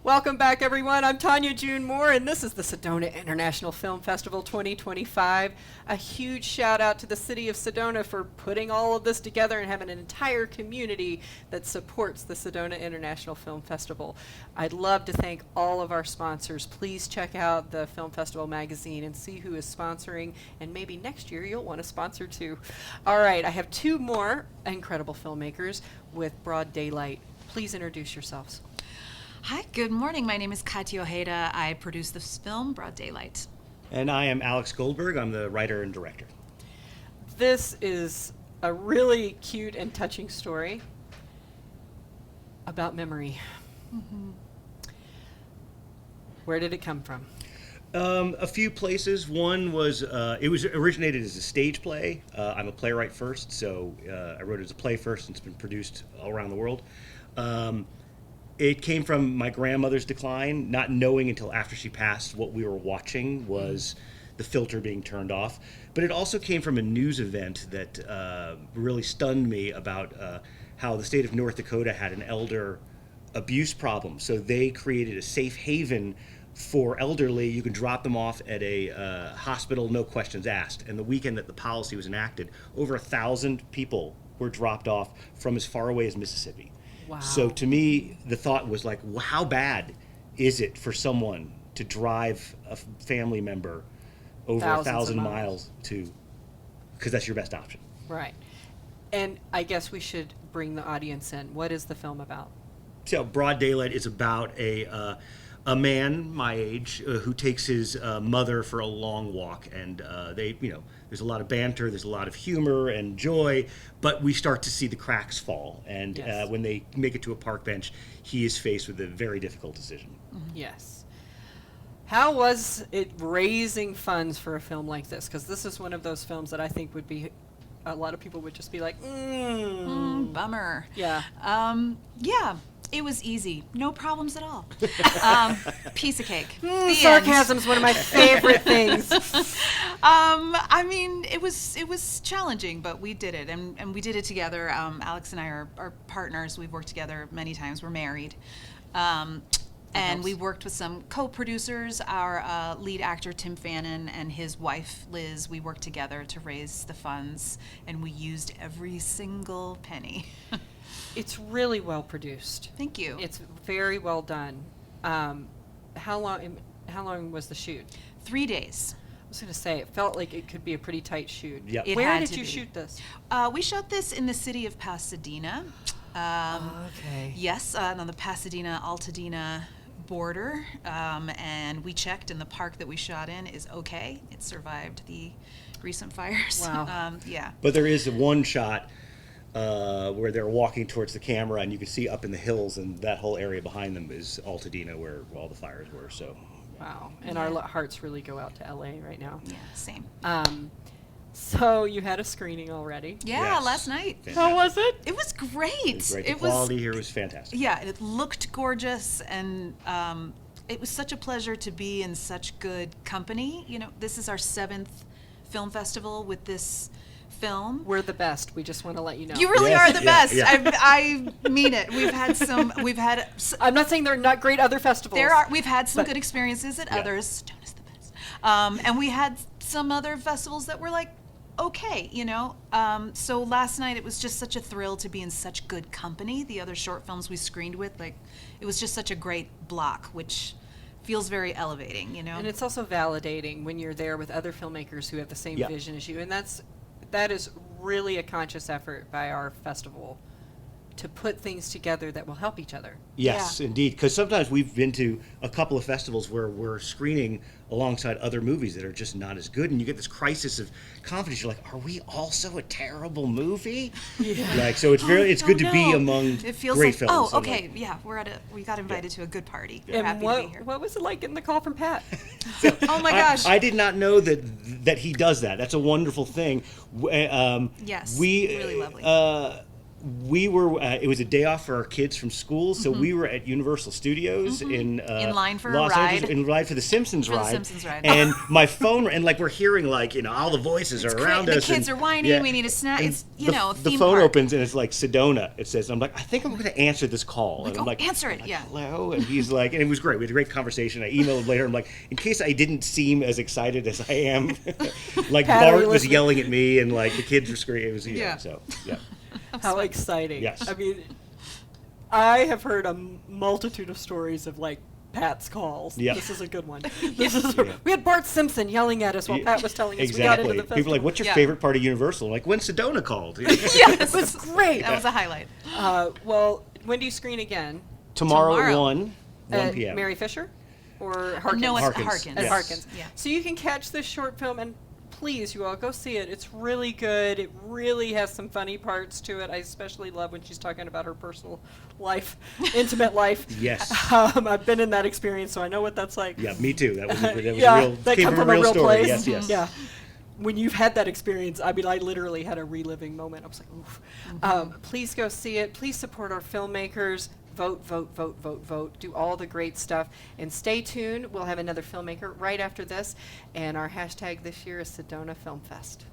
Welcome back, everyone. I'm Tanya June Moore, and this is the Sedona International Film Festival 2025. A huge shout out to the city of Sedona for putting all of this together and having an entire community that supports the Sedona International Film Festival. I'd love to thank all of our sponsors. Please check out the Film Festival magazine and see who is sponsoring, and maybe next year you'll want to sponsor too. All right, I have two more incredible filmmakers with Broad Daylight. Please introduce yourselves. Hi, good morning. My name is Katya Ojeda. I produce this film, Broad Daylight. And I am Alex Goldberg. I'm the writer and director. This is a really cute and touching story about memory. Mm-hmm. Where did it come from? A few places. One was, it was originated as a stage play. I'm a playwright first, so I wrote it as a play first, and it's been produced all around the world. It came from my grandmother's decline, not knowing until after she passed what we were watching was the filter being turned off. But it also came from a news event that really stunned me about how the state of North Dakota had an elder abuse problem. So they created a safe haven for elderly. You can drop them off at a hospital, no questions asked. And the weekend that the policy was enacted, over 1,000 people were dropped off from as far away as Mississippi. Wow. So to me, the thought was like, well, how bad is it for someone to drive a family member over Thousands 1,000 of miles to, because that's your best option. Right. And I guess we should bring the audience in. What is the film about? So Broad Daylight is about a man my age who takes his mother for a long walk, and there's a lot of banter, there's a lot of humor and joy, but we start to see the cracks fall, and Yes. when they make it to a park bench, he is faced with a very difficult decision. Mm-hmm. Yes. How was it raising funds for a film like this? Because this is one of those films that I think would be, a lot of people would just be like, Bummer. Yeah. Yeah, it was easy. No problems at all. Piece of cake. The Sarcasm is one of my favorite things. I mean, it was challenging, but we did it, and we did it together. Alex and I are partners. We've worked together many times. We're married. And we worked with some co-producers, our lead actor Tim Fannin and his wife Liz. We worked together to raise the funds, and we used every single penny. It's really well produced. Thank you. It's very well done. How long was the shoot? 3 days. I was going to say, it felt like it could be a pretty tight shoot. Yep. It Where had did to you be. shoot this? We shot this in the city of Pasadena. Okay. Yes, on the Pasadena-Altadena border, and we checked, and the park that we shot in is okay. It survived the recent fires. Wow. Yeah. But there is one shot where they're walking towards the camera, and you can see up in the hills, and that whole area behind them is Altadena, where all the fires were. So, Wow. And our hearts really go out to LA right now. Yeah, same. So you had a screening already. Yeah, yes. last night. Fantastic. How was it? It was great. It was great. The quality here was fantastic. Yeah, it looked gorgeous, and it was such a pleasure to be in such good company. You know, this is our 7th film festival with this film. We're the best. We just want to let you know. You really Yes, are the yeah, best. yeah. I mean it. We've had I'm not saying there are not great other festivals. we've had some But- good experiences at Yeah. others. Sedona's the best. And we had some other festivals that were like, okay, you know. So last night it was just such a thrill to be in such good company. The other short films we screened with, like, it was just such a great block, which feels very elevating, you know. And it's also validating when you're there with other filmmakers who have the same Yeah. vision as you. And that is really a conscious effort by our festival to put things together that will help each other. Yes, indeed. Because sometimes we've been to a couple of festivals where we're screening alongside other movies that are just not as good, and you get this crisis of confidence. You're like, are we also a terrible movie? Yeah. Like, so it's it's good to be no. among It feels great like, films. oh, And, okay, like, yeah, we got invited to a good party. We're And happy to be here. what was it like in the call from Pat? Oh my gosh. I did not know that he does that. That's a wonderful thing. Yes, we really lovely. We were. It was a day off for our kids from school, so we were at Universal Studios in line for a Los ride. Angeles, in line for the Simpsons For the ride. Simpsons ride. And my phone, and like we're hearing like all the voices are around The us. kids and- are whining. We need a snack. and It's the theme phone park. opens and it's like Sedona. It says, I'm like, I think I'm going to answer this call. And I'm oh, like, answer it, I'm like, yeah. Hello, and he's like, and it was great. We had a great conversation. I emailed him later. I'm like, in case I didn't seem as excited as I am, like Pat, are Bart you was listening? yelling at me and like the kids were screaming. It was Yeah. So yeah. How exciting. Yes. I mean, I have heard a multitude of stories of like Pat's calls. Yeah. This is a good one. We had Bart Simpson yelling at us while Pat was telling us we got into the festival. People are like, what's your Yeah. favorite part of Universal? I'm like, when Sedona called. It was great. That was a highlight. Well, when do you screen again? Tomorrow, Tomorrow. 1 At p.m. Mary Fisher? Or Harkins? No, it's Harkins. Harkins. At Yes. Harkins. Yeah. So you can catch this short film, and please, you all, go see it. It's really good. It really has some funny parts to it. I especially love when she's talking about her personal life, intimate life. Yes. I've been in that experience, so I know what that's like. Yeah, me too. That was a Yeah, real, that came come from a real story. place. Yes, yes. Yeah. When you've had that experience, I mean, I literally had a reliving moment. I was like, oof. Please go see it. Please support our filmmakers. Vote, vote, vote, vote, vote. Do all the great stuff. And stay tuned. We'll have another filmmaker right after this. And our hashtag this year is Sedona Film Fest.